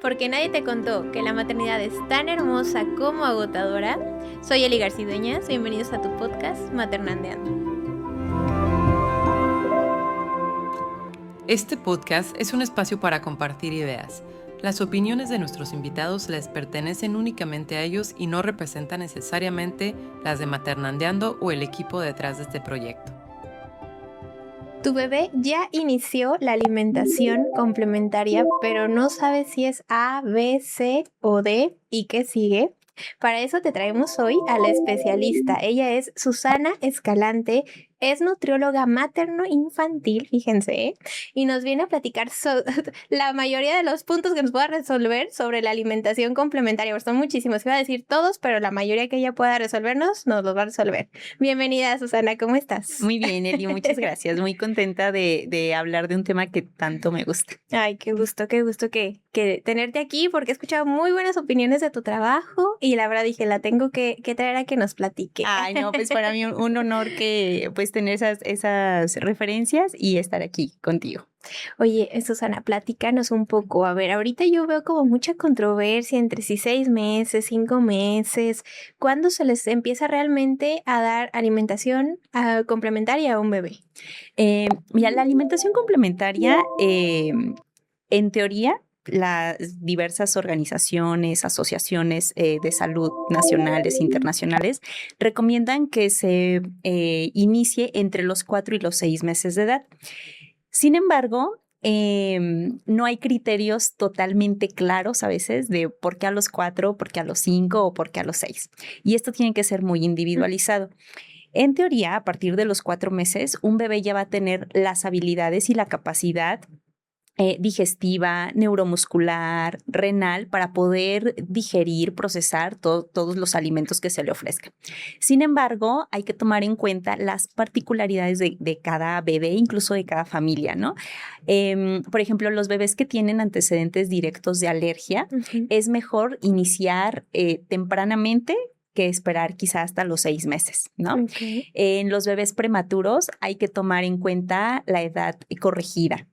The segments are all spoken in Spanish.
Porque nadie te contó que la maternidad es tan hermosa como agotadora. Soy Eli Garcidueñas, bienvenidos a tu podcast Maternandeando. Este podcast es un espacio para compartir ideas. Las opiniones de nuestros invitados les pertenecen únicamente a ellos y no representan necesariamente las de Maternandeando o el equipo detrás de este proyecto. Tu bebé ya inició la alimentación complementaria, pero no sabes si es A, B, C o D y qué sigue. Para eso te traemos hoy a la especialista. Ella es Susana Escalante, es nutrióloga materno-infantil, fíjense, y nos viene a platicar la mayoría de los puntos que nos pueda resolver sobre la alimentación complementaria. Pues son muchísimos, iba a decir todos, pero la mayoría que ella pueda resolvernos, nos los va a resolver. Bienvenida, Susana, ¿cómo estás? Muy bien, Eli, muchas gracias. Muy contenta de hablar de un tema que tanto me gusta. Ay, qué gusto que tenerte aquí, porque he escuchado muy buenas opiniones de tu trabajo y la verdad dije, la tengo que traer a que nos platique. Ay, no, pues para mí un honor que pues tener esas referencias y estar aquí contigo. Oye, Susana, platícanos un poco. A ver, ahorita yo veo como mucha controversia entre si 6 meses, 5 meses. ¿Cuándo se les empieza realmente a dar alimentación complementaria a un bebé? Mira, la alimentación complementaria, en teoría, las diversas organizaciones, asociaciones de salud nacionales, internacionales, recomiendan que se inicie entre los 4 y los 6 meses de edad. Sin embargo, no hay criterios totalmente claros a veces de por qué a los 4, por qué a los 5 o por qué a los 6. Y esto tiene que ser muy individualizado. En teoría, a partir de los 4 meses, un bebé ya va a tener las habilidades y la capacidad digestiva, neuromuscular, renal, para poder digerir, procesar todos los alimentos que se le ofrezcan. Sin embargo, hay que tomar en cuenta las particularidades de cada bebé, incluso de cada familia, ¿no? Por ejemplo, los bebés que tienen antecedentes directos de alergia, es mejor iniciar tempranamente que esperar quizás hasta los 6 meses, ¿no? Okay. En los bebés prematuros hay que tomar en cuenta la edad corregida.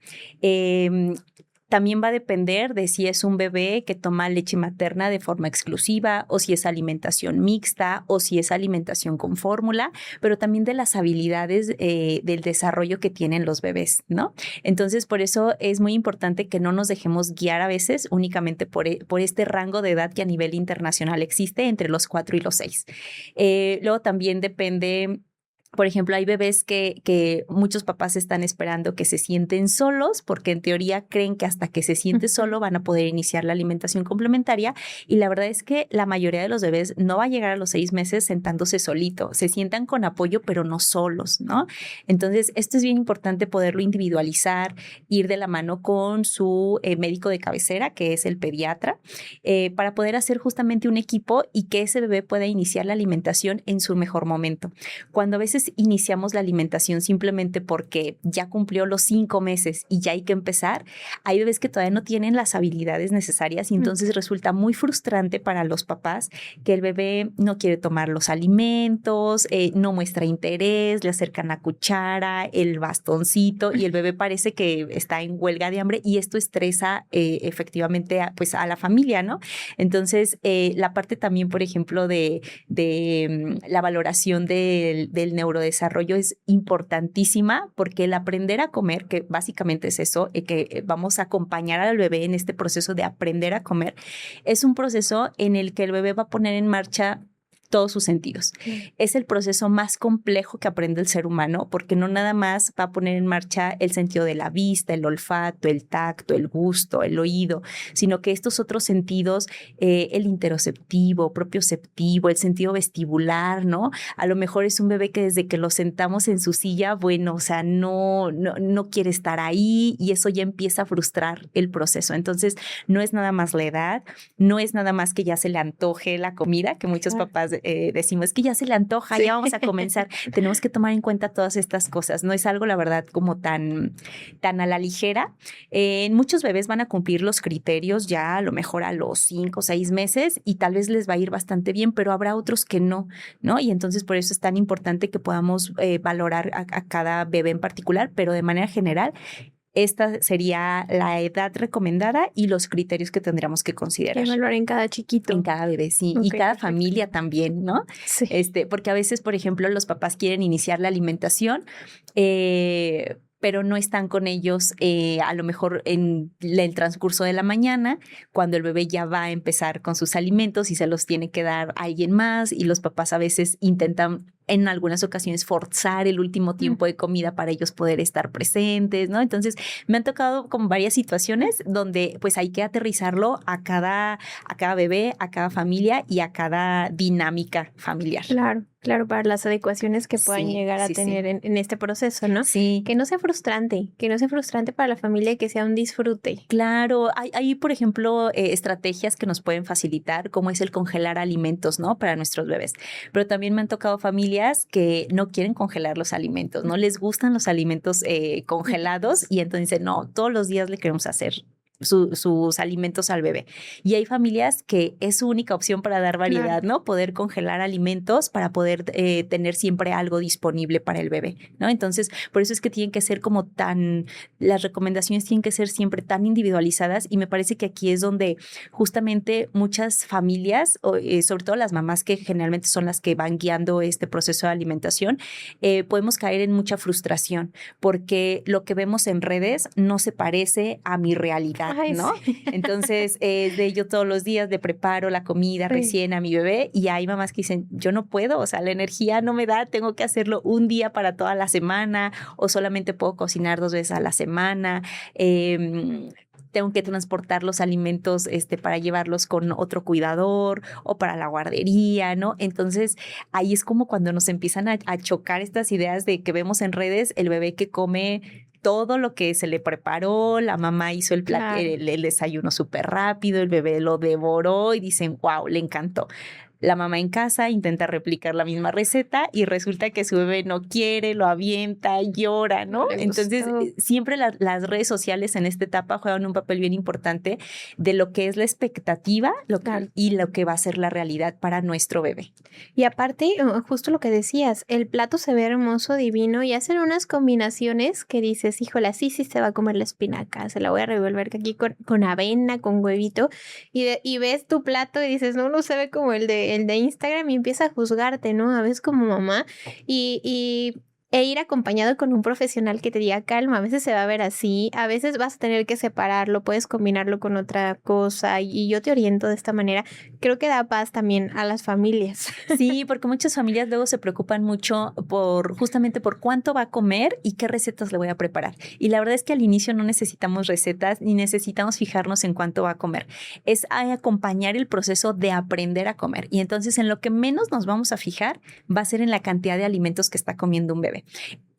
También va a depender de si es un bebé que toma leche materna de forma exclusiva o si es alimentación mixta o si es alimentación con fórmula, pero también de las habilidades del desarrollo que tienen los bebés, ¿no? Entonces, por eso es muy importante que no nos dejemos guiar a veces únicamente por este rango de edad que a nivel internacional existe entre los 4 y los 6. Luego también depende. Por ejemplo, hay bebés que muchos papás están esperando que se sienten solos porque en teoría creen que hasta que se siente solo van a poder iniciar la alimentación complementaria, y la verdad es que la mayoría de los bebés no va a llegar a los 6 meses sentándose solito, se sientan con apoyo pero no solos, ¿no? Entonces, esto es bien importante poderlo individualizar, ir de la mano con su médico de cabecera, que es el pediatra, para poder hacer justamente un equipo y que ese bebé pueda iniciar la alimentación en su mejor momento. Cuando a veces iniciamos la alimentación simplemente porque ya cumplió los 5 meses y ya hay que empezar, hay bebés que todavía no tienen las habilidades necesarias y entonces resulta muy frustrante para los papás que el bebé no quiere tomar los alimentos, no muestra interés, le acercan la cuchara, el bastoncito y el bebé parece que está en huelga de hambre, y esto estresa efectivamente a la familia, ¿no? Entonces, la parte también, por ejemplo, de la valoración del neurodesarrollo es importantísima, porque el aprender a comer, que básicamente es eso, que vamos a acompañar al bebé en este proceso de aprender a comer, es un proceso en el que el bebé va a poner en marcha todos sus sentidos. Es el proceso más complejo que aprende el ser humano, porque no nada más va a poner en marcha el sentido de la vista, el olfato, el tacto, el gusto, el oído, sino que estos otros sentidos, el interoceptivo, propioceptivo, el sentido vestibular, ¿no? A lo mejor es un bebé que desde que lo sentamos en su silla, bueno, o sea, no quiere estar ahí, y eso ya empieza a frustrar el proceso. Entonces, no es nada más la edad, no es nada más que ya se le antoje la comida, que muchos papás decimos que ya se le antoja, ya vamos a comenzar. Tenemos que tomar en cuenta todas estas cosas. No es algo, la verdad, como tan a la ligera. Muchos bebés van a cumplir los criterios ya a lo mejor a los 5 o 6 meses y tal vez les va a ir bastante bien, pero habrá otros que no, ¿no? Y entonces por eso es tan importante que podamos valorar a cada bebé en particular, pero de manera general esta sería la edad recomendada y los criterios que tendríamos que considerar. Evaluar en cada chiquito. En cada bebé, sí. Ok, Y cada perfecto. familia también, ¿no? Sí. Porque a veces, por ejemplo, los papás quieren iniciar la alimentación, pero no están con ellos a lo mejor en el transcurso de la mañana, cuando el bebé ya va a empezar con sus alimentos y se los tiene que dar a alguien más, y los papás a veces intentan en algunas ocasiones forzar el último tiempo de comida para ellos poder estar presentes, ¿no? Entonces me han tocado como varias situaciones donde pues hay que aterrizarlo a cada bebé, a cada familia y a cada dinámica familiar. Claro, para las adecuaciones que puedan llegar a tener en este proceso, ¿no? Sí. Que no sea frustrante para la familia y que sea un disfrute. Claro, hay por ejemplo, estrategias que nos pueden facilitar, como es el congelar alimentos, ¿no? Para nuestros bebés. Pero también me han tocado familias que no quieren congelar los alimentos, no les gustan los alimentos congelados y entonces dicen, no, todos los días le queremos hacer sus alimentos al bebé. Y hay familias que es su única opción para dar variedad, ¿no? Poder congelar alimentos para poder tener siempre algo disponible para el bebé, ¿no? Entonces, por eso es que tienen que ser las recomendaciones tienen que ser siempre tan individualizadas, y me parece que aquí es donde justamente muchas familias, sobre todo las mamás que generalmente son las que van guiando este proceso de alimentación, podemos caer en mucha frustración porque lo que vemos en redes no se parece a mi realidad. ¿No? Sí. Entonces, yo todos los días le preparo la comida recién a mi bebé, y hay mamás que dicen, yo no puedo, o sea, la energía no me da, tengo que hacerlo un día para toda la semana, o solamente puedo cocinar 2 veces a la semana. Tengo que transportar los alimentos para llevarlos con otro cuidador o para la guardería, ¿no? Entonces, ahí es como cuando nos empiezan a chocar estas ideas de que vemos en redes el bebé que come todo lo que se le preparó, la mamá hizo el desayuno súper rápido, el bebé lo devoró y dicen, wow, le encantó. La mamá en casa intenta replicar la misma receta y resulta que su bebé no quiere, lo avienta, llora, ¿no? Entonces, siempre las redes sociales en esta etapa juegan un papel bien importante de lo que es la expectativa y lo que va a ser la realidad para nuestro bebé. Y aparte, justo lo que decías, el plato se ve hermoso, divino, y hacen unas combinaciones que dices, híjole, sí se va a comer la espinaca, se la voy a revolver aquí con avena, con huevito, y ves tu plato y dices, no se ve como el de Instagram, y empieza a juzgarte, ¿no? A veces como mamá, e ir acompañado con un profesional que te diga, calma, a veces se va a ver así, a veces vas a tener que separarlo, puedes combinarlo con otra cosa, y yo te oriento de esta manera. Creo que da paz también a las familias. Sí, porque muchas familias luego se preocupan mucho justamente por cuánto va a comer y qué recetas le voy a preparar. Y la verdad es que al inicio no necesitamos recetas ni necesitamos fijarnos en cuánto va a comer. Es acompañar el proceso de aprender a comer. Y entonces en lo que menos nos vamos a fijar va a ser en la cantidad de alimentos que está comiendo un bebé.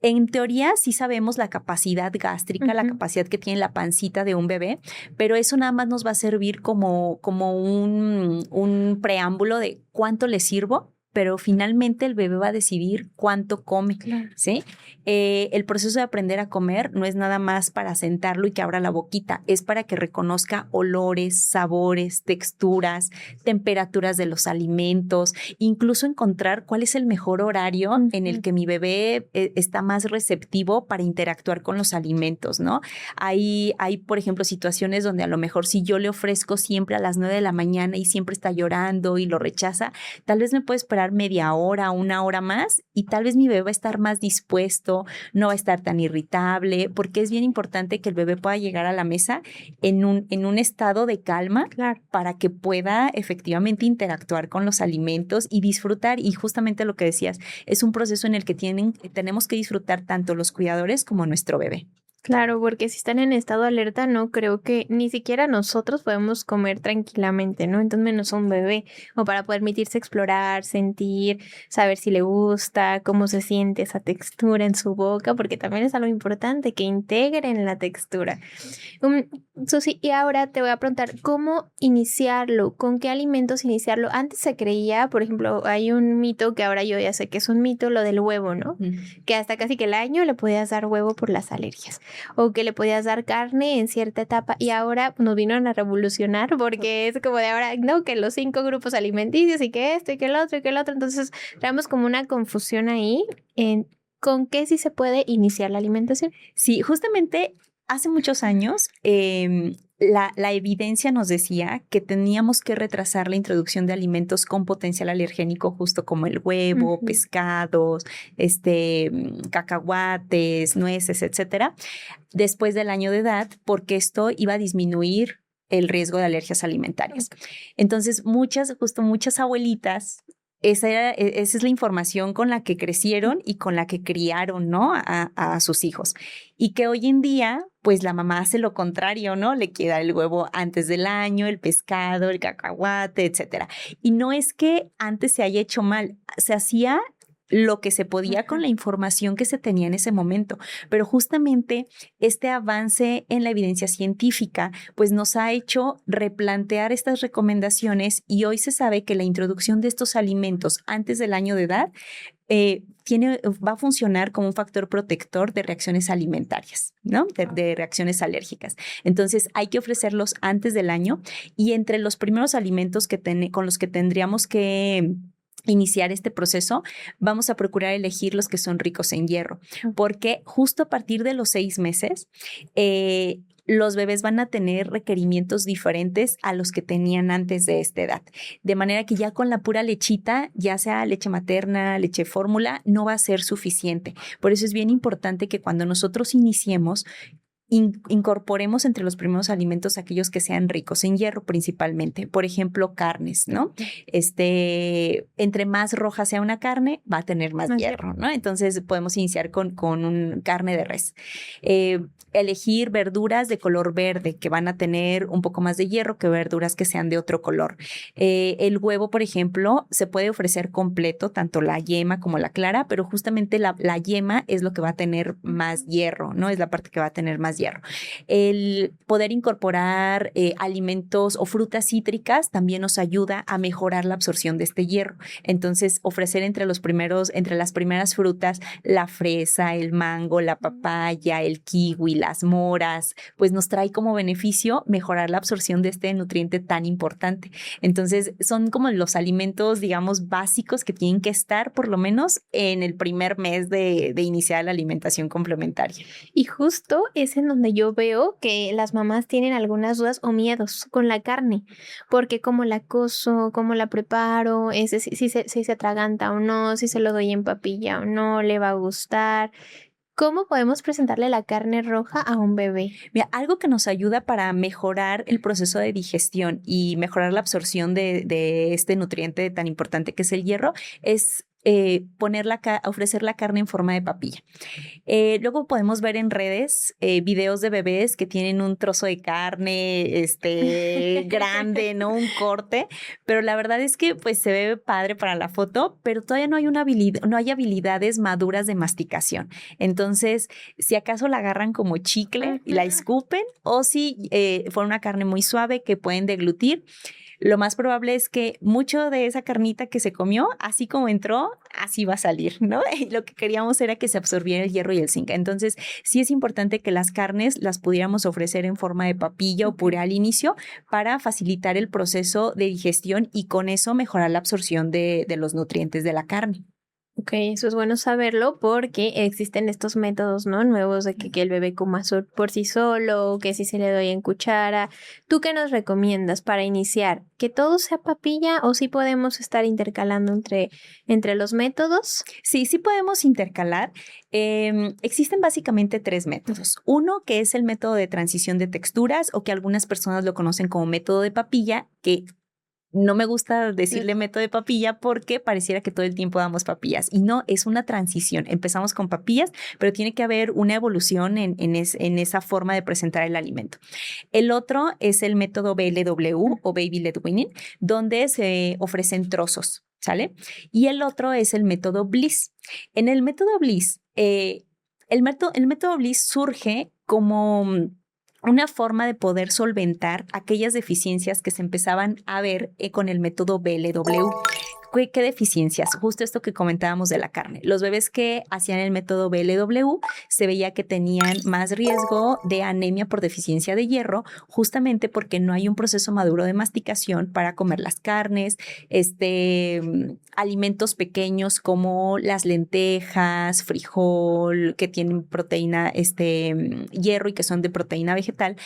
En teoría sí sabemos la capacidad gástrica, la capacidad que tiene la pancita de un bebé, pero eso nada más nos va a servir como un preámbulo de cuánto le sirvo, pero finalmente el bebé va a decidir cuánto come, ¿sí? El proceso de aprender a comer no es nada más para sentarlo y que abra la boquita, es para que reconozca olores, sabores, texturas, temperaturas de los alimentos, incluso encontrar cuál es el mejor horario en el que mi bebé está más receptivo para interactuar con los alimentos, ¿no? Hay, por ejemplo, situaciones donde a lo mejor si yo le ofrezco siempre a las 9 de la mañana y siempre está llorando y lo rechaza, tal vez me puede esperar media hora, 1 hora más, y tal vez mi bebé va a estar más dispuesto, no va a estar tan irritable, porque es bien importante que el bebé pueda llegar a la mesa en un estado de calma para que pueda efectivamente interactuar con los alimentos y disfrutar. Y justamente lo que decías, es un proceso en el que tenemos que disfrutar tanto los cuidadores como nuestro bebé. Claro, porque si están en estado de alerta, no creo que ni siquiera nosotros podemos comer tranquilamente, ¿no? Entonces menos un bebé, o para permitirse explorar, sentir, saber si le gusta, cómo se siente esa textura en su boca, porque también es algo importante, que integren la textura. Susi, y ahora te voy a preguntar, ¿cómo iniciarlo? ¿Con qué alimentos iniciarlo? Antes se creía, por ejemplo, hay un mito que ahora yo ya sé que es un mito, lo del huevo, ¿no? Que hasta casi que el año le podías dar huevo por las alergias, o que le podías dar carne en cierta etapa, y ahora nos vinieron a revolucionar porque es como de ahora, no, que los 5 grupos alimenticios y que esto y que el otro y que el otro, entonces traemos como una confusión ahí en con qué sí se puede iniciar la alimentación. Sí, justamente hace muchos años, la evidencia nos decía que teníamos que retrasar la introducción de alimentos con potencial alergénico, justo como el huevo, pescados, cacahuates, nueces, etcétera, después del año de edad, porque esto iba a disminuir el riesgo de alergias alimentarias. Entonces, muchas abuelitas, esa es la información con la que crecieron y con la que criaron, ¿no? A sus hijos. Y que hoy en día, pues la mamá hace lo contrario, ¿no? Le queda el huevo antes del año, el pescado, el cacahuate, etcétera. Y no es que antes se haya hecho mal, se hacía lo que se podía con la información que se tenía en ese momento. Pero justamente este avance en la evidencia científica pues nos ha hecho replantear estas recomendaciones y hoy se sabe que la introducción de estos alimentos antes del año de edad va a funcionar como un factor protector de reacciones alimentarias, ¿no? De reacciones alérgicas. Entonces hay que ofrecerlos antes del año y entre los primeros alimentos con los que tendríamos que iniciar este proceso, vamos a procurar elegir los que son ricos en hierro, porque justo a partir de los 6 meses, los bebés van a tener requerimientos diferentes a los que tenían antes de esta edad. De manera que ya con la pura lechita, ya sea leche materna, leche fórmula, no va a ser suficiente. Por eso es bien importante que cuando nosotros iniciemos, incorporemos entre los primeros alimentos aquellos que sean ricos en hierro principalmente. Por ejemplo, carnes, ¿no? Entre más roja sea una carne, va a tener más hierro, ¿no? Entonces podemos iniciar con carne de res. Elegir verduras de color verde que van a tener un poco más de hierro que verduras que sean de otro color. El huevo, por ejemplo, se puede ofrecer completo, tanto la yema como la clara, pero justamente la yema es lo que va a tener más hierro, ¿no? Es la parte que va a tener más hierro. El poder incorporar alimentos o frutas cítricas también nos ayuda a mejorar la absorción de este hierro. Entonces, ofrecer entre las primeras frutas, la fresa, el mango, la papaya, el kiwi, las moras, pues nos trae como beneficio mejorar la absorción de este nutriente tan importante. Entonces, son como los alimentos, digamos, básicos que tienen que estar por lo menos en el primer mes de iniciar la alimentación complementaria. Y justo es en donde yo veo que las mamás tienen algunas dudas o miedos con la carne, porque cómo la cozo, cómo la preparo, si se atraganta o no, si se lo doy en papilla o no, le va a gustar. ¿Cómo podemos presentarle la carne roja a un bebé? Mira, algo que nos ayuda para mejorar el proceso de digestión y mejorar la absorción de este nutriente tan importante que es el hierro es ofrecer la carne en forma de papilla. Luego podemos ver en redes videos de bebés que tienen un trozo de carne grande, ¿no? Un corte, pero la verdad es que pues se ve padre para la foto, pero todavía no hay habilidades maduras de masticación. Entonces, si acaso la agarran como chicle y la escupen, o si fue una carne muy suave que pueden deglutir, lo más probable es que mucho de esa carnita que se comió, así como entró, así va a salir, ¿no? Y lo que queríamos era que se absorbiera el hierro y el zinc. Entonces, sí es importante que las carnes las pudiéramos ofrecer en forma de papilla o puré al inicio para facilitar el proceso de digestión y con eso mejorar la absorción de los nutrientes de la carne. Ok, eso es bueno saberlo porque existen estos métodos, ¿no? Nuevos de que el bebé coma por sí solo, que si se le doy en cuchara. ¿Tú qué nos recomiendas para iniciar? ¿Que todo sea papilla o sí podemos estar intercalando entre los métodos? Sí podemos intercalar. Existen básicamente 3 métodos. Uno que es el método de transición de texturas o que algunas personas lo conocen como método de papilla, que no me gusta decirle método de papilla porque pareciera que todo el tiempo damos papillas y no, es una transición. Empezamos con papillas, pero tiene que haber una evolución en esa forma de presentar el alimento. El otro es el método BLW o Baby Led Weaning, donde se ofrecen trozos, ¿sale? Y el otro es el método Bliss. En el método Bliss, el método Bliss surge como una forma de poder solventar aquellas deficiencias que se empezaban a ver con el método BLW. ¿Qué deficiencias? Justo esto que comentábamos de la carne. Los bebés que hacían el método BLW se veía que tenían más riesgo de anemia por deficiencia de hierro, justamente porque no hay un proceso maduro de masticación para comer las carnes, alimentos pequeños como las lentejas, frijol, que tienen proteína, hierro y que son de proteína vegetal,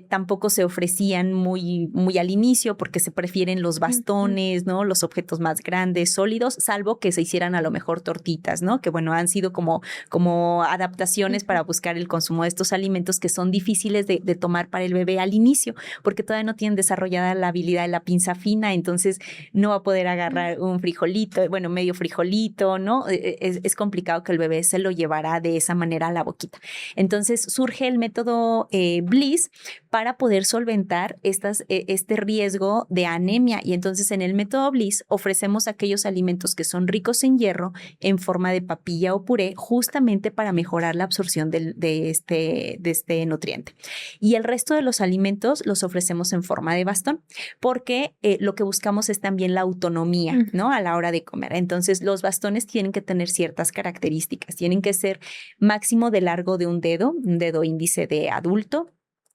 tampoco se ofrecían muy, muy al inicio porque se prefieren los bastones, ¿no? Los objetos más grandes, sólidos, salvo que se hicieran a lo mejor tortitas, ¿no? Que bueno, han sido como adaptaciones para buscar el consumo de estos alimentos que son difíciles de tomar para el bebé al inicio, porque todavía no tienen desarrollada la habilidad de la pinza fina, entonces no va a poder agarrar un frijolito, bueno, medio frijolito, ¿no? Es complicado que el bebé se lo llevará de esa manera a la boquita. Entonces surge el método Bliss para poder solventar este riesgo de anemia, y entonces en el método Bliss ofrecemos aquellos alimentos que son ricos en hierro en forma de papilla o puré, justamente para mejorar la absorción de este nutriente. Y el resto de los alimentos los ofrecemos en forma de bastón, porque lo que buscamos es también la autonomía, ¿no? A la hora de comer. Entonces, los bastones tienen que tener ciertas características, tienen que ser máximo de largo de un dedo índice de adulto,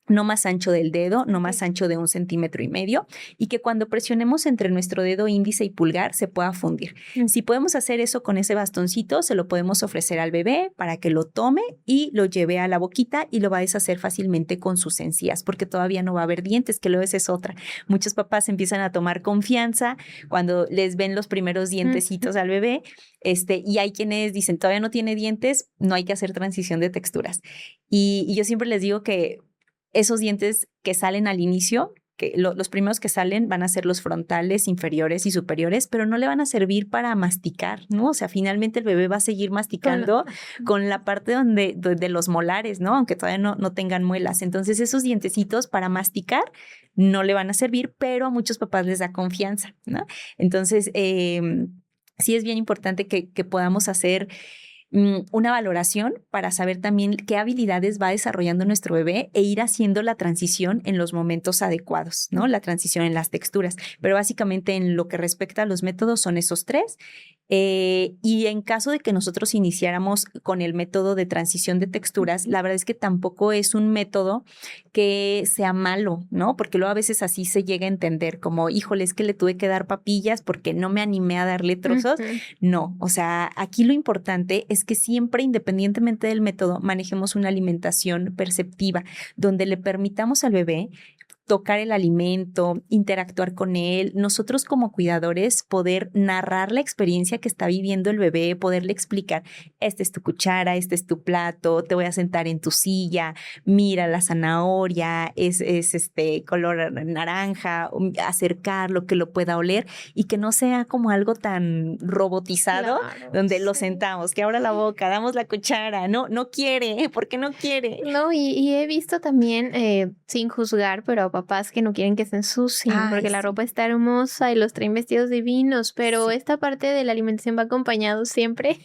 no más ancho del dedo, no más ancho de 1,5 centímetros, y que cuando presionemos entre nuestro dedo índice y pulgar se pueda fundir. Si podemos hacer eso con ese bastoncito, se lo podemos ofrecer al bebé para que lo tome y lo lleve a la boquita, y lo va a deshacer fácilmente con sus encías, porque todavía no va a haber dientes, que luego esa es otra. Muchos papás empiezan a tomar confianza cuando les ven los primeros dientecitos al bebé, y hay quienes dicen, todavía no tiene dientes, no hay que hacer transición de texturas. Y yo siempre les digo que esos dientes que salen al inicio, que los primeros que salen van a ser los frontales, inferiores y superiores, pero no le van a servir para masticar, ¿no? O sea, finalmente el bebé va a seguir masticando con la parte de los molares, ¿no? Aunque todavía no tengan muelas. Entonces, esos dientecitos para masticar no le van a servir, pero a muchos papás les da confianza, ¿no? Entonces, sí es bien importante que podamos hacer una valoración para saber también qué habilidades va desarrollando nuestro bebé e ir haciendo la transición en los momentos adecuados, ¿no? La transición en las texturas. Pero básicamente en lo que respecta a los métodos son esos 3. Y en caso de que nosotros iniciáramos con el método de transición de texturas, la verdad es que tampoco es un método que sea malo, ¿no? Porque luego a veces así se llega a entender como, híjole, es que le tuve que dar papillas porque no me animé a darle trozos. No, o sea, aquí lo importante es que siempre, independientemente del método, manejemos una alimentación perceptiva, donde le permitamos al bebé tocar el alimento, interactuar con él, nosotros como cuidadores poder narrar la experiencia que está viviendo el bebé, poderle explicar, esta es tu cuchara, este es tu plato, te voy a sentar en tu silla, mira la zanahoria, es color naranja, acercarlo, que lo pueda oler y que no sea como algo tan robotizado, claro, donde lo sentamos, que abra la boca, damos la cuchara, no quiere, ¿por qué no quiere? No, y he visto también, sin juzgar, pero papás que no quieren que se ensucien porque la ropa está hermosa y los traen vestidos divinos, pero esta parte de la alimentación va acompañado siempre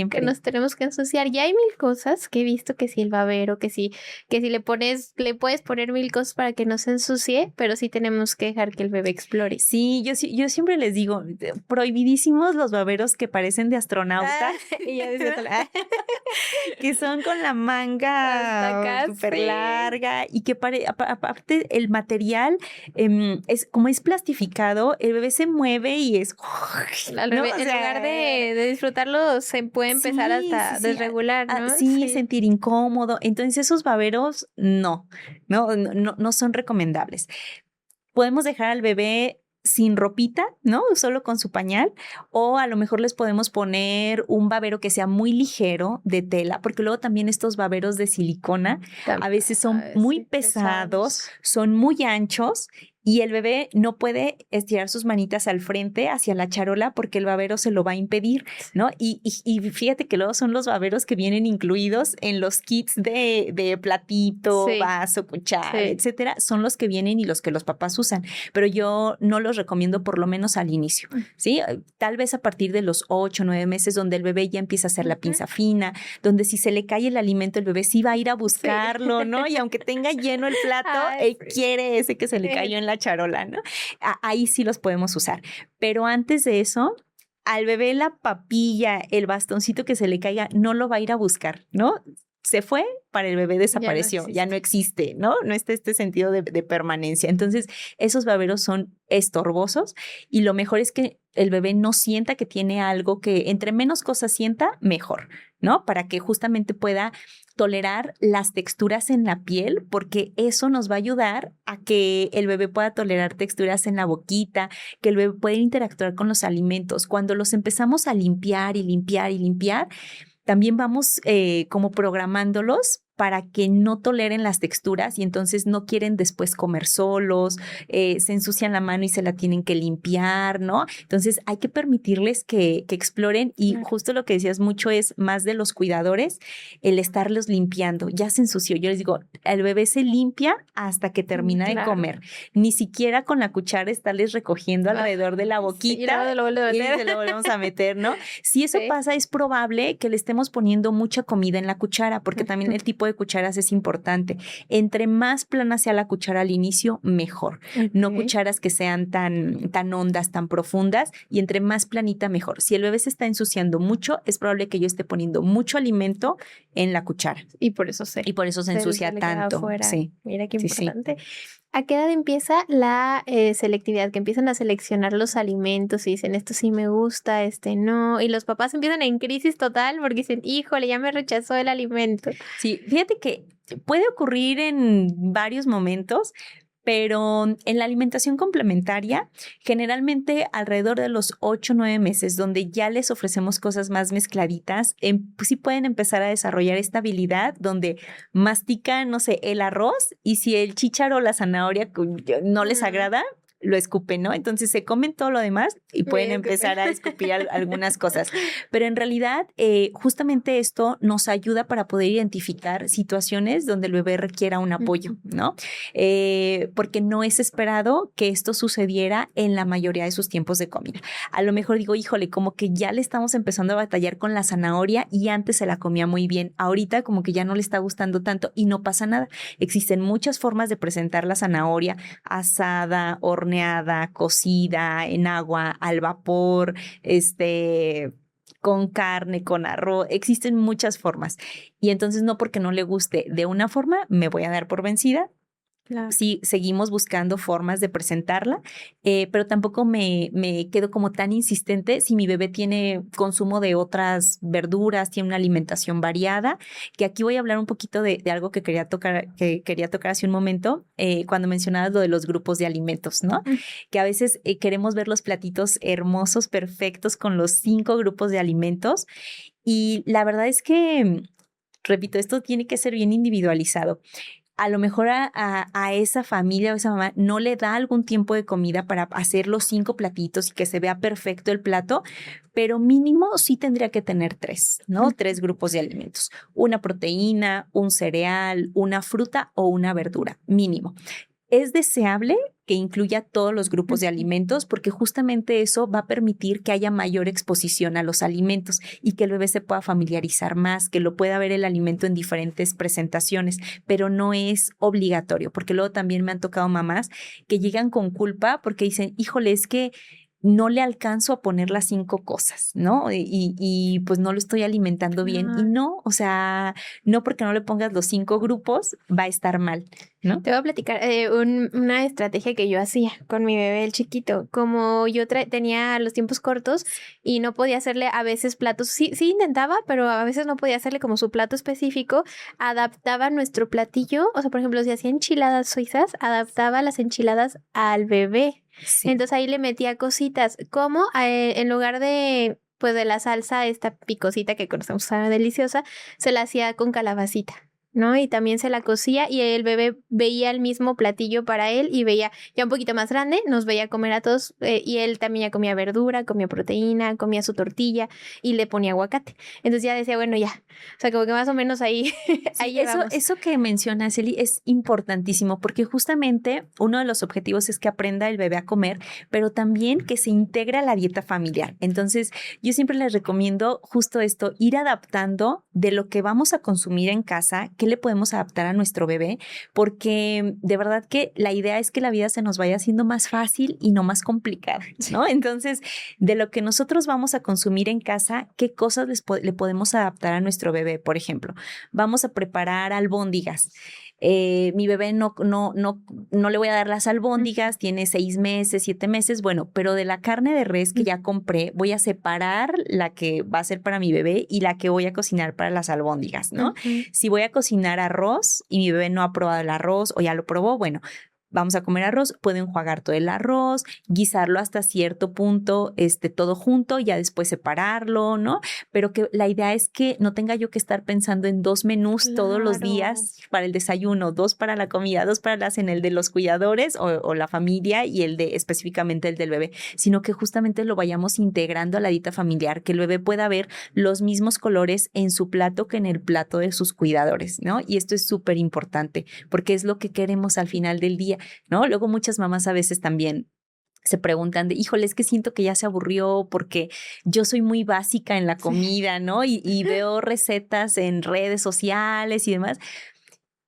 que nos tenemos que ensuciar. Y hay mil cosas que he visto, que si el babero, que si le puedes poner mil cosas para que no se ensucie, pero sí tenemos que dejar que el bebé explore. Sí, yo siempre les digo, prohibidísimos los baberos que parecen de astronauta y yo decía, que son con la manga súper larga y que aparte el material es como es plastificado, el bebé se mueve y es... En lugar de disfrutarlo, se puede empezar hasta desregular, ¿no? Sí, sentir incómodo. Entonces esos baberos no son recomendables. Podemos dejar al bebé sin ropita, ¿no? Solo con su pañal, o a lo mejor les podemos poner un babero que sea muy ligero de tela, porque luego también estos baberos de silicona a veces son muy pesados, son muy anchos y el bebé no puede estirar sus manitas al frente hacia la charola porque el babero se lo va a impedir, ¿no? Y fíjate que luego son los baberos que vienen incluidos en los kits de platito, vaso, cuchara, etcétera, son los que vienen y los que los papás usan, pero yo no los recomiendo por lo menos al inicio, ¿sí? Tal vez a partir de los 8 o 9 meses donde el bebé ya empieza a hacer la pinza fina, donde si se le cae el alimento el bebé sí va a ir a buscarlo, ¿no? Y aunque tenga lleno el plato, él quiere ese que se le cayó en la la charola, ¿no? Ahí sí los podemos usar. Pero antes de eso, al bebé la papilla, el bastoncito que se le caiga, no lo va a ir a buscar, ¿no? Se fue, para el bebé desapareció, ya no existe, ¿no? No está este sentido de permanencia. Entonces, esos baberos son estorbosos y lo mejor es que el bebé no sienta que tiene algo, que entre menos cosas sienta, mejor, ¿no? Para que justamente pueda tolerar las texturas en la piel, porque eso nos va a ayudar a que el bebé pueda tolerar texturas en la boquita, que el bebé pueda interactuar con los alimentos. Cuando los empezamos a limpiar y limpiar y limpiar, también vamos como programándolos para que no toleren las texturas y entonces no quieren después comer solos, se ensucian la mano y se la tienen que limpiar, ¿no? Entonces hay que permitirles que exploren y justo lo que decías mucho es más de los cuidadores, el estarlos limpiando. Ya se ensució. Yo les digo, el bebé se limpia hasta que termina de comer. Ni siquiera con la cuchara estarles recogiendo alrededor de la boquita y se lo volvemos a meter, ¿no? Si eso pasa, es probable que le estemos poniendo mucha comida en la cuchara, porque también el tipo de cucharas es importante. Entre más plana sea la cuchara al inicio, mejor. No cucharas que sean tan hondas, tan profundas, y entre más planita, mejor. Si el bebé se está ensuciando mucho, es probable que yo esté poniendo mucho alimento en la cuchara. Y por eso se ensucia tanto. Sí. Mira qué importante. Sí. ¿A qué edad empieza la selectividad? Que empiezan a seleccionar los alimentos y dicen, esto sí me gusta, este no. Y los papás empiezan en crisis total porque dicen, híjole, ya me rechazó el alimento. Sí, fíjate que puede ocurrir en varios momentos, pero en la alimentación complementaria, generalmente alrededor de los 8 o 9 meses, donde ya les ofrecemos cosas más mezcladitas, pues sí pueden empezar a desarrollar esta habilidad donde mastican, no sé, el arroz y si el chícharo o la zanahoria no les agrada, lo escupen, ¿no? Entonces se comen todo lo demás y pueden empezar a escupir algunas cosas. Pero en realidad, justamente esto nos ayuda para poder identificar situaciones donde el bebé requiera un apoyo, ¿no? Porque no es esperado que esto sucediera en la mayoría de sus tiempos de comida. A lo mejor digo, híjole, como que ya le estamos empezando a batallar con la zanahoria y antes se la comía muy bien. Ahorita como que ya no le está gustando tanto y no pasa nada. Existen muchas formas de presentar la zanahoria: asada, horneada, cocida, en agua, al vapor, con carne, con arroz. Existen muchas formas. Y entonces no porque no le guste de una forma, me voy a dar por vencida. Claro. Sí, seguimos buscando formas de presentarla, pero tampoco me quedo como tan insistente si mi bebé tiene consumo de otras verduras, tiene una alimentación variada, que aquí voy a hablar un poquito de algo que quería tocar hace un momento, cuando mencionabas lo de los grupos de alimentos, ¿no? Que a veces queremos ver los platitos hermosos, perfectos, con los 5 grupos de alimentos, y la verdad es que, repito, esto tiene que ser bien individualizado. A lo mejor a esa familia o esa mamá no le da algún tiempo de comida para hacer los 5 platitos y que se vea perfecto el plato, pero mínimo sí tendría que tener 3, ¿no? 3 grupos de alimentos. Una proteína, un cereal, una fruta o una verdura, mínimo. Es deseable que incluya todos los grupos de alimentos porque justamente eso va a permitir que haya mayor exposición a los alimentos y que el bebé se pueda familiarizar más, que lo pueda ver el alimento en diferentes presentaciones, pero no es obligatorio, porque luego también me han tocado mamás que llegan con culpa porque dicen, híjole, es que no le alcanzo a poner las 5 cosas, ¿no? Y pues no lo estoy alimentando bien. Y no, o sea, no porque no le pongas los 5 grupos va a estar mal, ¿no? Te voy a platicar una estrategia que yo hacía con mi bebé, el chiquito. Como yo tenía los tiempos cortos y no podía hacerle a veces platos, sí intentaba, pero a veces no podía hacerle como su plato específico, adaptaba nuestro platillo. O sea, por ejemplo, si hacía enchiladas suizas, adaptaba las enchiladas al bebé. Sí. Entonces ahí le metía cositas, como en lugar de la salsa, esta picosita que conocemos, sabe deliciosa, se la hacía con calabacita, ¿no? Y también se la cocía y el bebé veía el mismo platillo para él y veía ya un poquito más grande, nos veía comer a todos y él también ya comía verdura, comía proteína, comía su tortilla y le ponía aguacate. Entonces ya decía, bueno, ya, o sea, como que más o menos ahí, ahí eso que mencionas, Eli, es importantísimo porque justamente uno de los objetivos es que aprenda el bebé a comer, pero también que se integre a la dieta familiar. Entonces, yo siempre les recomiendo justo esto, ir adaptando de lo que vamos a consumir en casa, qué le podemos adaptar a nuestro bebé, porque de verdad que la idea es que la vida se nos vaya haciendo más fácil y no más complicada, ¿no? Entonces, de lo que nosotros vamos a consumir en casa, ¿qué cosas le podemos adaptar a nuestro bebé? Por ejemplo, vamos a preparar albóndigas. Mi bebé no le voy a dar las albóndigas, tiene 6 meses, 7 meses, bueno, pero de la carne de res que ya compré, voy a separar la que va a ser para mi bebé y la que voy a cocinar para las albóndigas, ¿no? Si voy a cocinar arroz y mi bebé no ha probado el arroz o ya lo probó, bueno, vamos a comer arroz, puedo enjuagar todo el arroz, guisarlo hasta cierto punto, todo junto, ya después separarlo, ¿no? Pero que la idea es que no tenga yo que estar pensando en 2 menús todos los días para el desayuno, 2 para la comida, 2 para la cena, el de los cuidadores o la familia y específicamente el del bebé, sino que justamente lo vayamos integrando a la dieta familiar, que el bebé pueda ver los mismos colores en su plato que en el plato de sus cuidadores, ¿no? Y esto es súper importante porque es lo que queremos al final del día, ¿no? Luego muchas mamás a veces también se preguntan de, híjole, es que siento que ya se aburrió porque yo soy muy básica en la comida, ¿no? Y veo recetas en redes sociales y demás.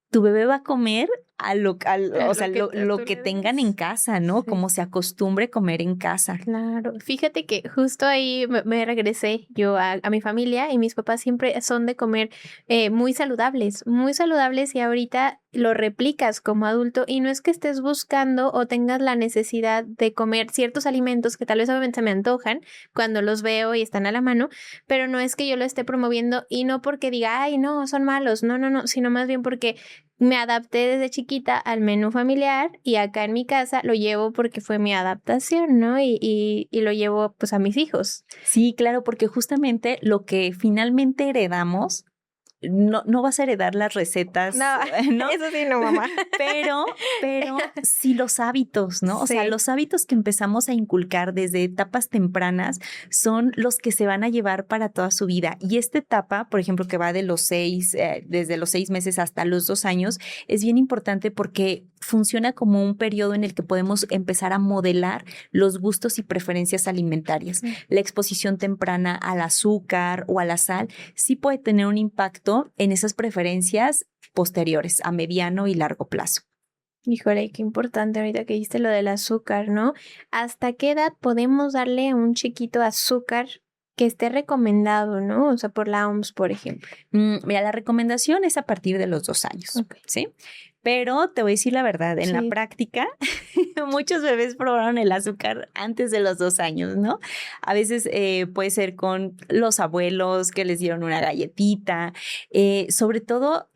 Tu bebé va a comer lo que tengan en casa, ¿no? Sí. Como se acostumbre comer en casa. Claro. Fíjate que justo ahí me regresé yo a mi familia y mis papás siempre son de comer muy saludables y ahorita lo replicas como adulto y no es que estés buscando o tengas la necesidad de comer ciertos alimentos que tal vez obviamente se me antojan cuando los veo y están a la mano, pero no es que yo lo esté promoviendo y no porque diga, ay, no, son malos, no, sino más bien porque me adapté desde chiquita al menú familiar y acá en mi casa lo llevo porque fue mi adaptación, ¿no? Y lo llevo pues a mis hijos. Sí, claro, porque justamente lo que finalmente heredamos no vas a heredar las recetas. No, eso sí no, mamá. Pero sí los hábitos, ¿no? O sea, los hábitos que empezamos a inculcar desde etapas tempranas son los que se van a llevar para toda su vida. Y esta etapa, por ejemplo, que va de desde los 6 meses hasta los 2 años, es bien importante porque funciona como un periodo en el que podemos empezar a modelar los gustos y preferencias alimentarias. La exposición temprana al azúcar o a la sal sí puede tener un impacto en esas preferencias posteriores a mediano y largo plazo. Híjole, qué importante ahorita que dijiste lo del azúcar, ¿no? ¿Hasta qué edad podemos darle a un chiquito azúcar que esté recomendado, ¿no? O sea, por la OMS, por ejemplo. Mira, la recomendación es a partir de los 2 años, ¿sí? Pero te voy a decir la verdad, en la práctica, muchos bebés probaron el azúcar antes de los 2 años, ¿no? A veces puede ser con los abuelos que les dieron una galletita, sobre todo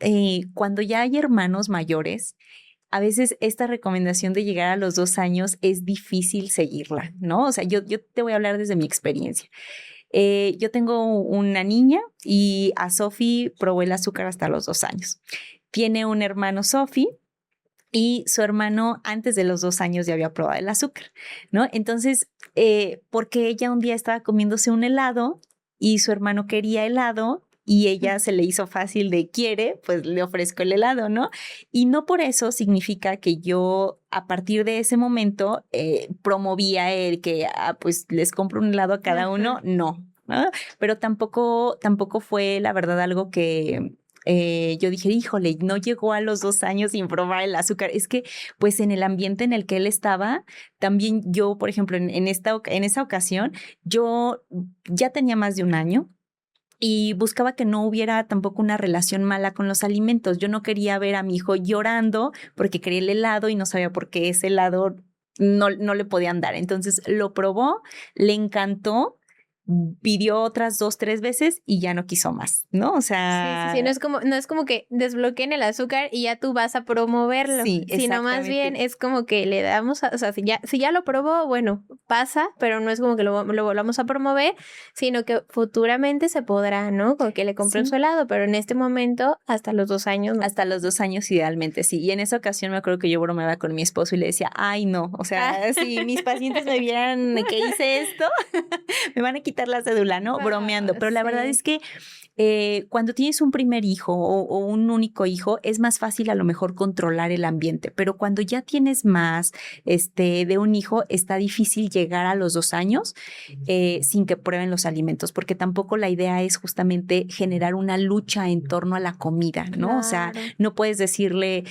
cuando ya hay hermanos mayores. A veces esta recomendación de llegar a los 2 años es difícil seguirla, ¿no? O sea, yo te voy a hablar desde mi experiencia. Yo tengo una niña y a Sophie probó el azúcar hasta los 2 años. Tiene un hermano Sophie y su hermano antes de los 2 años ya había probado el azúcar, ¿no? Entonces, porque ella un día estaba comiéndose un helado y su hermano quería helado y ella se le hizo fácil de quiere, pues le ofrezco el helado, ¿no? Y no por eso significa que yo a partir de ese momento promovía el que pues les compro un helado a cada uno, no, ¿no? Pero tampoco fue la verdad algo que yo dije, híjole, no llegó a los 2 años sin probar el azúcar. Es que, pues, en el ambiente en el que él estaba, también yo, por ejemplo, en esa ocasión, yo ya tenía más de 1 año y buscaba que no hubiera tampoco una relación mala con los alimentos. Yo no quería ver a mi hijo llorando porque quería el helado y no sabía por qué ese helado no le podían dar. Entonces, lo probó, le encantó, pidió otras 2, 3 veces y ya no quiso más, ¿no? O sea... Sí. No es como que desbloqueen el azúcar y ya tú vas a promoverlo. Sí, sino más bien es como que le damos, o sea, si ya lo probó, bueno, pasa, pero no es como que lo volvamos a promover, sino que futuramente se podrá, ¿no? Con que le compren su helado, pero en este momento hasta los 2 años. ¿No? Hasta los 2 años idealmente, sí. Y en esa ocasión me acuerdo que yo bromeaba con mi esposo y le decía, ay, no, o sea, si mis pacientes me vieran que hice esto, me van a quitar la cédula, ¿no? Bromeando. Pero la verdad es que Cuando tienes un primer hijo o un único hijo, es más fácil a lo mejor controlar el ambiente, pero cuando ya tienes más de un hijo, está difícil llegar a los 2 años sin que prueben los alimentos, porque tampoco la idea es justamente generar una lucha en torno a la comida, ¿no? Claro. O sea, no puedes decirle,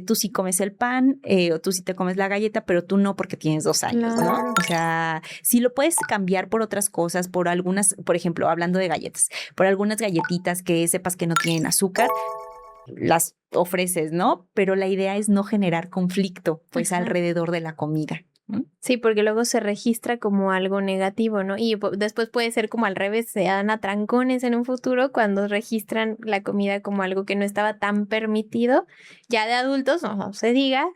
tú sí comes el pan o tú sí te comes la galleta, pero tú no porque tienes 2 años, Claro. ¿no? O sea, sí lo puedes cambiar por otras cosas, por algunas, por ejemplo, hablando de galletas, por algunas galletitas que sepas que no tienen azúcar, las ofreces, ¿no? Pero la idea es no generar conflicto, pues, Ajá. alrededor de la comida. Sí, porque luego se registra como algo negativo, ¿no? Y después puede ser como al revés, se dan a trancones en un futuro cuando registran la comida como algo que no estaba tan permitido. Ya de adultos, no se diga,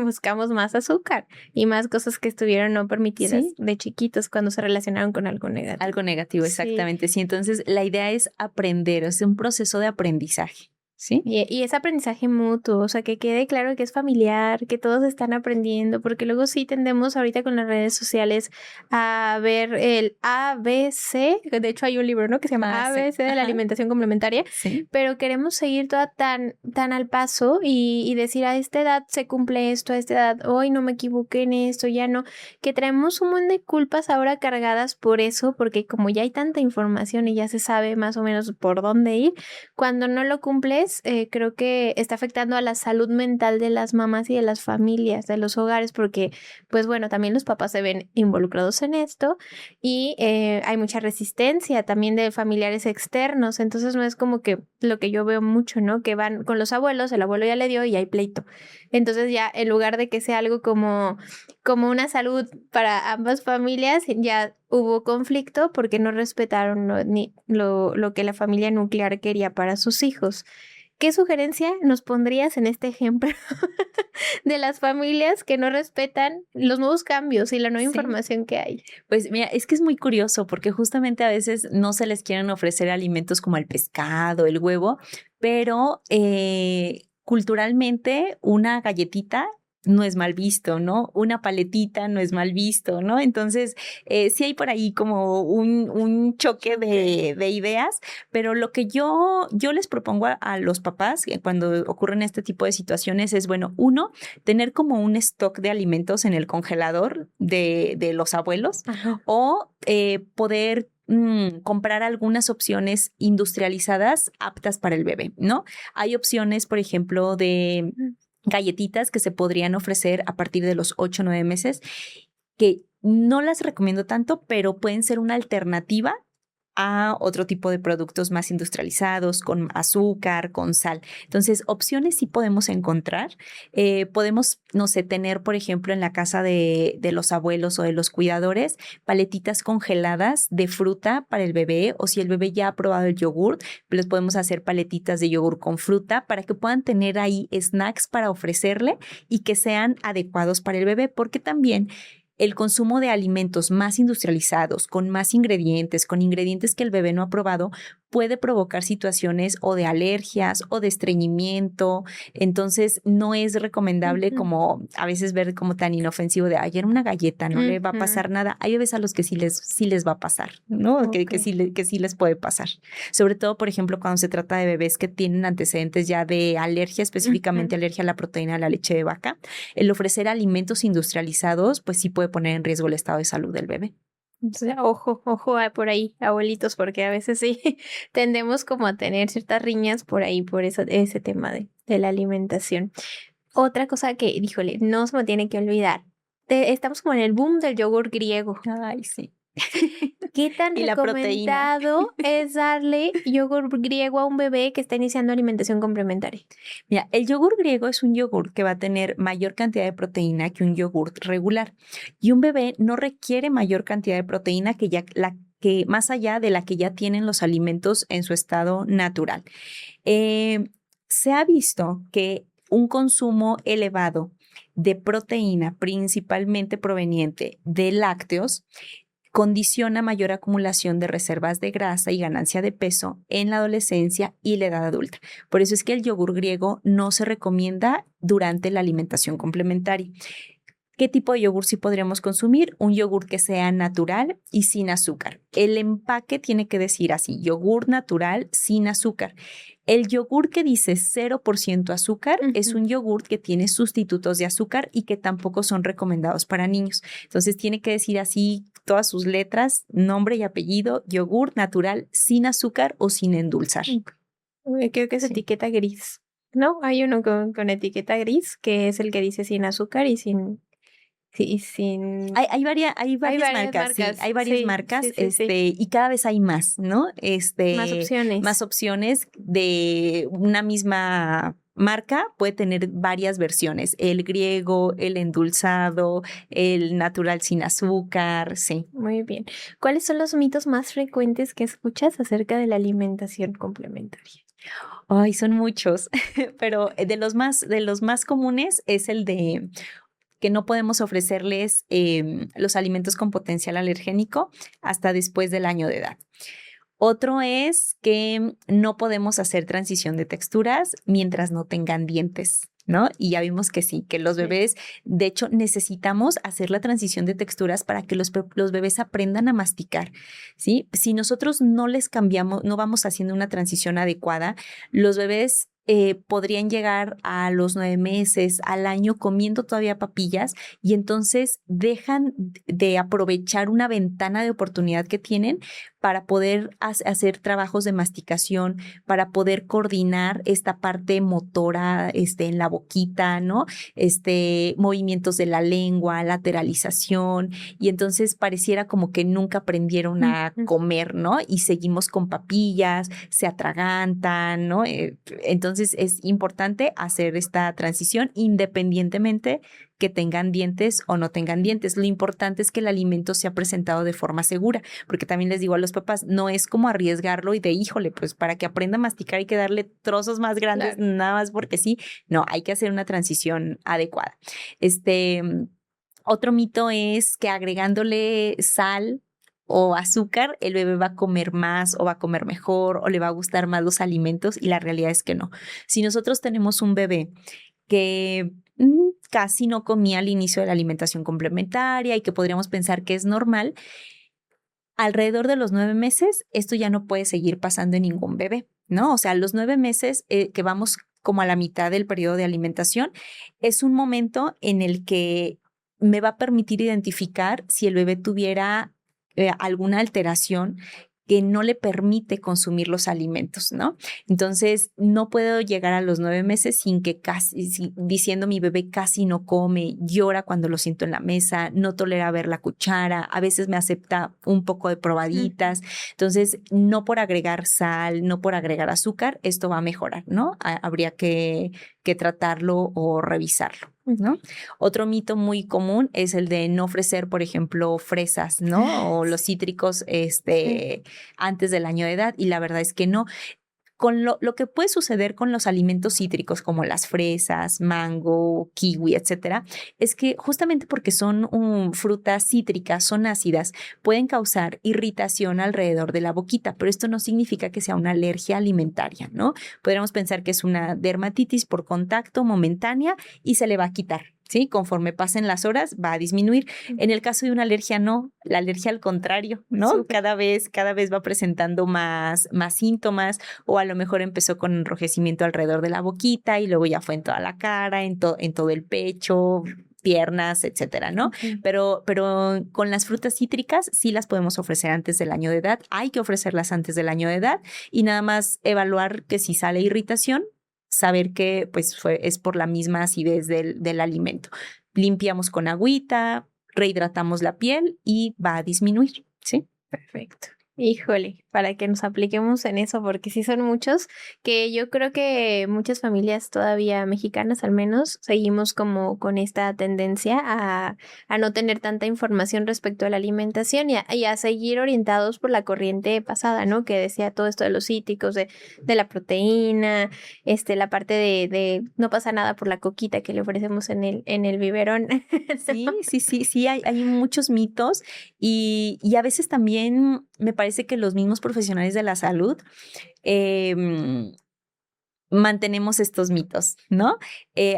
buscamos más azúcar y más cosas que estuvieron no permitidas Sí. de chiquitos cuando se relacionaron con algo negativo. Algo negativo, Sí. exactamente. Sí, entonces la idea es aprender, es un proceso de aprendizaje. ¿Sí? Y es aprendizaje mutuo, o sea, que quede claro que es familiar, que todos están aprendiendo, porque luego sí tendemos ahorita con las redes sociales a ver el ABC, de hecho hay un libro, ¿no? Que se llama ABC de la alimentación complementaria, sí. Pero queremos seguir toda tan al paso y decir a esta edad se cumple esto, a esta edad hoy no me equivoqué en esto, ya no, que traemos un montón de culpas ahora cargadas por eso, porque como ya hay tanta información y ya se sabe más o menos por dónde ir, cuando no lo cumples, creo que está afectando a la salud mental de las mamás y de las familias, de los hogares, porque, pues bueno, también los papás se ven involucrados en esto y hay mucha resistencia también de familiares externos, entonces no es como que lo que yo veo mucho, ¿no? Que van con los abuelos, el abuelo ya le dio y hay pleito. Entonces ya en lugar de que sea algo como una salud para ambas familias, ya hubo conflicto porque no respetaron ni lo que la familia nuclear quería para sus hijos. ¿Qué sugerencia nos pondrías en este ejemplo de las familias que no respetan los nuevos cambios y la nueva información que hay? Pues mira, es que es muy curioso porque justamente a veces no se les quieren ofrecer alimentos como el pescado, el huevo, pero culturalmente una galletita no es mal visto, ¿no? Una paletita no es mal visto, ¿no? Entonces, sí hay por ahí como un choque de ideas, pero lo que yo les propongo a los papás cuando ocurren este tipo de situaciones es, bueno, uno, tener como un stock de alimentos en el congelador de los abuelos. Ajá. O poder comprar algunas opciones industrializadas aptas para el bebé, ¿no? Hay opciones, por ejemplo, de galletitas que se podrían ofrecer a partir de los 8 o 9 meses, que no las recomiendo tanto, pero pueden ser una alternativa a otro tipo de productos más industrializados, con azúcar, con sal. Entonces, opciones sí podemos encontrar. Podemos, no sé, tener, por ejemplo, en la casa de los abuelos o de los cuidadores, paletitas congeladas de fruta para el bebé, o si el bebé ya ha probado el yogur, les podemos hacer paletitas de yogur con fruta para que puedan tener ahí snacks para ofrecerle y que sean adecuados para el bebé, porque también el consumo de alimentos más industrializados, con más ingredientes, con ingredientes que el bebé no ha probado, puede provocar situaciones o de alergias o de estreñimiento. Entonces, no es recomendable como a veces ver como tan inofensivo de, ay, era una galleta, no le va a pasar nada. Hay bebés a los que sí les va a pasar, ¿no? Okay. Que sí les puede pasar. Sobre todo, por ejemplo, cuando se trata de bebés que tienen antecedentes ya de alergia, específicamente alergia a la proteína de la leche de vaca, el ofrecer alimentos industrializados, pues sí puede poner en riesgo el estado de salud del bebé. Entonces, ojo por ahí, abuelitos, porque a veces sí tendemos como a tener ciertas riñas por ahí, por ese tema de la alimentación. Otra cosa que, híjole, no se me tiene que olvidar. Estamos como en el boom del yogur griego. Ay, sí. ¿Qué tan recomendado es darle yogur griego a un bebé que está iniciando alimentación complementaria? Mira, el yogur griego es un yogur que va a tener mayor cantidad de proteína que un yogur regular. Y un bebé no requiere mayor cantidad de proteína que más allá de la que ya tienen los alimentos en su estado natural. Se ha visto que un consumo elevado de proteína, principalmente proveniente de lácteos, condiciona mayor acumulación de reservas de grasa y ganancia de peso en la adolescencia y la edad adulta. Por eso es que el yogur griego no se recomienda durante la alimentación complementaria. ¿Qué tipo de yogur sí podríamos consumir? Un yogur que sea natural y sin azúcar. El empaque tiene que decir así, yogur natural sin azúcar. El yogur que dice 0% azúcar es un yogur que tiene sustitutos de azúcar y que tampoco son recomendados para niños. Entonces tiene que decir así todas sus letras, nombre y apellido, yogur natural sin azúcar o sin endulzar. Creo que es etiqueta gris, ¿no? Hay uno con etiqueta gris que es el que dice sin azúcar y sin... Sí, sin... Hay varias marcas, sí, hay varias marcas, y cada vez hay más, ¿no? Más opciones de una misma marca, puede tener varias versiones, el griego, el endulzado, el natural sin azúcar, sí. Muy bien. ¿Cuáles son los mitos más frecuentes que escuchas acerca de la alimentación complementaria? Ay, son muchos, pero de los más comunes es el de que no podemos ofrecerles los alimentos con potencial alergénico hasta después del año de edad. Otro es que no podemos hacer transición de texturas mientras no tengan dientes, ¿no? Y ya vimos que sí, que los bebés, de hecho, necesitamos hacer la transición de texturas para que los bebés aprendan a masticar, ¿sí? Si nosotros no les cambiamos, no vamos haciendo una transición adecuada, los bebés podrían llegar a los 9 meses, al año, comiendo todavía papillas y entonces dejan de aprovechar una ventana de oportunidad que tienen para poder hacer trabajos de masticación, para poder coordinar esta parte motora en la boquita, ¿no? Movimientos de la lengua, lateralización, y entonces pareciera como que nunca aprendieron a comer, ¿no? Y seguimos con papillas, se atragantan, ¿no? Entonces es importante hacer esta transición independientemente que tengan dientes o no tengan dientes. Lo importante es que el alimento sea presentado de forma segura, porque también les digo a los papás, no es como arriesgarlo y de híjole, pues para que aprenda a masticar hay que darle trozos más grandes, claro, nada más porque sí. No, hay que hacer una transición adecuada. Otro mito es que agregándole sal o azúcar, el bebé va a comer más o va a comer mejor o le va a gustar más los alimentos, y la realidad es que no. Si nosotros tenemos un bebé que casi no comía al inicio de la alimentación complementaria y que podríamos pensar que es normal, alrededor de los 9 meses, esto ya no puede seguir pasando en ningún bebé, ¿no? O sea, los 9 meses que vamos como a la mitad del periodo de alimentación, es un momento en el que me va a permitir identificar si el bebé tuviera alguna alteración que no le permite consumir los alimentos, ¿no? Entonces, no puedo llegar a los 9 meses sin que diciendo mi bebé casi no come, llora cuando lo siento en la mesa, no tolera ver la cuchara, a veces me acepta un poco de probaditas. Entonces, no por agregar sal, no por agregar azúcar, esto va a mejorar, ¿no? Habría que tratarlo o revisarlo, ¿no? Otro mito muy común es el de no ofrecer, por ejemplo, fresas, ¿no? O los cítricos antes del año de edad, y la verdad es que no. Con lo que puede suceder con los alimentos cítricos como las fresas, mango, kiwi, etcétera, es que justamente porque son frutas cítricas, son ácidas, pueden causar irritación alrededor de la boquita, pero esto no significa que sea una alergia alimentaria, ¿no? Podríamos pensar que es una dermatitis por contacto momentánea y se le va a quitar, ¿sí? Conforme pasen las horas va a disminuir. En el caso de una alergia, no. La alergia al contrario, ¿no? Cada vez va presentando más síntomas, o a lo mejor empezó con enrojecimiento alrededor de la boquita y luego ya fue en toda la cara, en todo el pecho, piernas, etcétera, ¿no? Pero con las frutas cítricas sí las podemos ofrecer antes del año de edad. Hay que ofrecerlas antes del año de edad y nada más evaluar que si sale irritación, saber que pues es por la misma acidez del alimento. Limpiamos con agüita, rehidratamos la piel y va a disminuir, ¿sí? Perfecto. Híjole, para que nos apliquemos en eso, porque sí son muchos, que yo creo que muchas familias todavía mexicanas al menos seguimos como con esta tendencia a no tener tanta información respecto a la alimentación y a seguir orientados por la corriente pasada, ¿no? Que decía todo esto de los cítricos, de la proteína, la parte de no pasa nada por la coquita que le ofrecemos en el biberón. Sí, hay muchos mitos y a veces también me parece que los mismos profesionales de la salud mantenemos estos mitos, ¿no?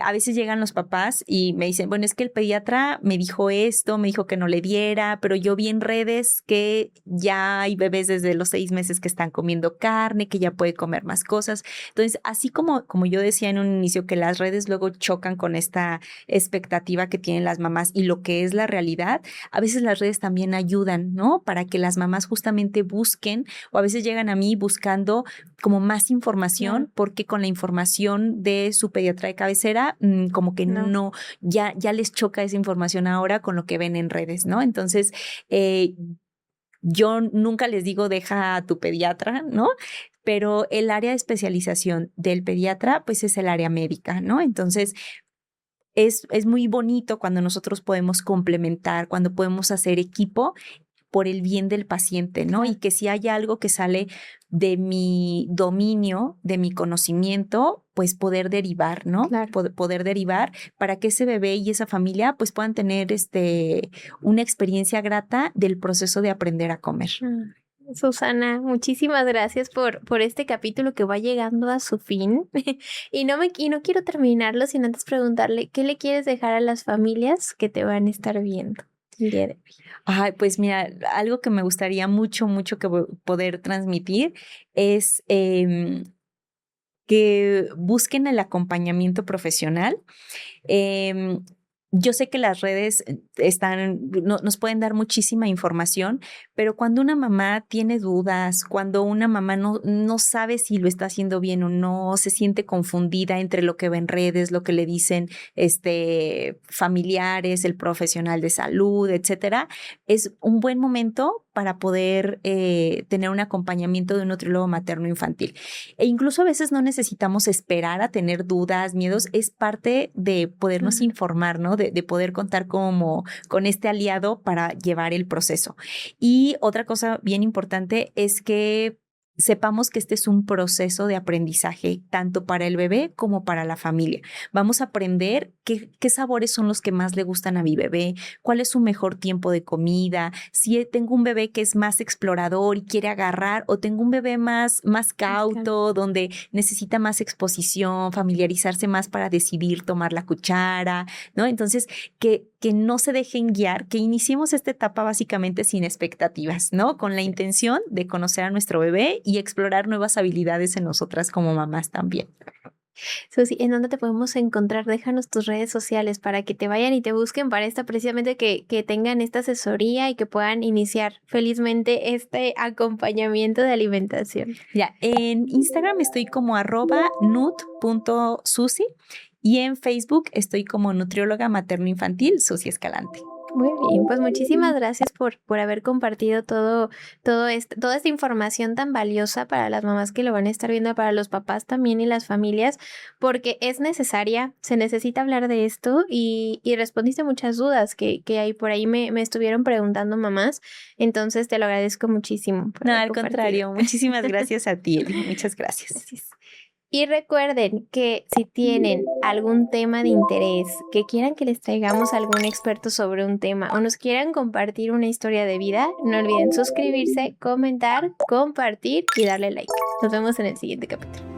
A veces llegan los papás y me dicen, bueno, es que el pediatra me dijo esto, me dijo que no le diera, pero yo vi en redes que ya hay bebés desde los 6 meses que están comiendo carne, que ya puede comer más cosas. Entonces, así como yo decía en un inicio que las redes luego chocan con esta expectativa que tienen las mamás y lo que es la realidad, a veces las redes también ayudan, ¿no? Para que las mamás justamente busquen, o a veces llegan a mí buscando como más información, porque con la información de su pediatra de cabecera, como que no, ya les choca esa información ahora con lo que ven en redes, ¿no? Entonces, yo nunca les digo deja a tu pediatra, ¿no? Pero el área de especialización del pediatra, pues es el área médica, ¿no? Entonces, es muy bonito cuando nosotros podemos complementar, cuando podemos hacer equipo por el bien del paciente, ¿no? Y que si hay algo que sale de mi dominio, de mi conocimiento, pues poder derivar, ¿no? Poder derivar para que ese bebé y esa familia pues puedan tener una experiencia grata del proceso de aprender a comer. Susana, muchísimas gracias por este capítulo que va llegando a su fin. y no quiero terminarlo sin antes preguntarle, ¿qué le quieres dejar a las familias que te van a estar viendo el día de hoy? Ay, pues mira, algo que me gustaría mucho que poder transmitir es que busquen el acompañamiento profesional. Yo sé que las redes nos pueden dar muchísima información, pero cuando una mamá tiene dudas, cuando una mamá no sabe si lo está haciendo bien o no, se siente confundida entre lo que ve en redes, lo que le dicen familiares, el profesional de salud, etcétera, es un buen momento para poder tener un acompañamiento de un nutriólogo materno infantil. E incluso a veces no necesitamos esperar a tener dudas, miedos, es parte de podernos informar, ¿no? De poder contar con este aliado para llevar el proceso. Y otra cosa bien importante es que sepamos que este es un proceso de aprendizaje tanto para el bebé como para la familia. Vamos a aprender qué sabores son los que más le gustan a mi bebé, cuál es su mejor tiempo de comida, si tengo un bebé que es más explorador y quiere agarrar, o tengo un bebé más cauto, donde necesita más exposición, familiarizarse más para decidir tomar la cuchara, ¿no? Entonces, que no se dejen guiar, que iniciemos esta etapa básicamente sin expectativas, ¿no? Con la intención de conocer a nuestro bebé y explorar nuevas habilidades en nosotras como mamás también. Susi, ¿en dónde te podemos encontrar? Déjanos tus redes sociales para que te vayan y te busquen para precisamente que tengan esta asesoría y que puedan iniciar felizmente este acompañamiento de alimentación. Ya, en Instagram estoy como @nut.susi y en Facebook estoy como nutrióloga materno infantil Susi Escalante. Muy bien, pues muchísimas gracias por haber compartido toda esta información tan valiosa para las mamás que lo van a estar viendo, para los papás también y las familias, porque es necesaria, se necesita hablar de esto y respondiste muchas dudas que ahí por ahí me estuvieron preguntando mamás, entonces te lo agradezco muchísimo. No, al contrario, muchísimas gracias a ti, Eli. Muchas gracias. Y recuerden que si tienen algún tema de interés, que quieran que les traigamos a algún experto sobre un tema o nos quieran compartir una historia de vida, no olviden suscribirse, comentar, compartir y darle like. Nos vemos en el siguiente capítulo.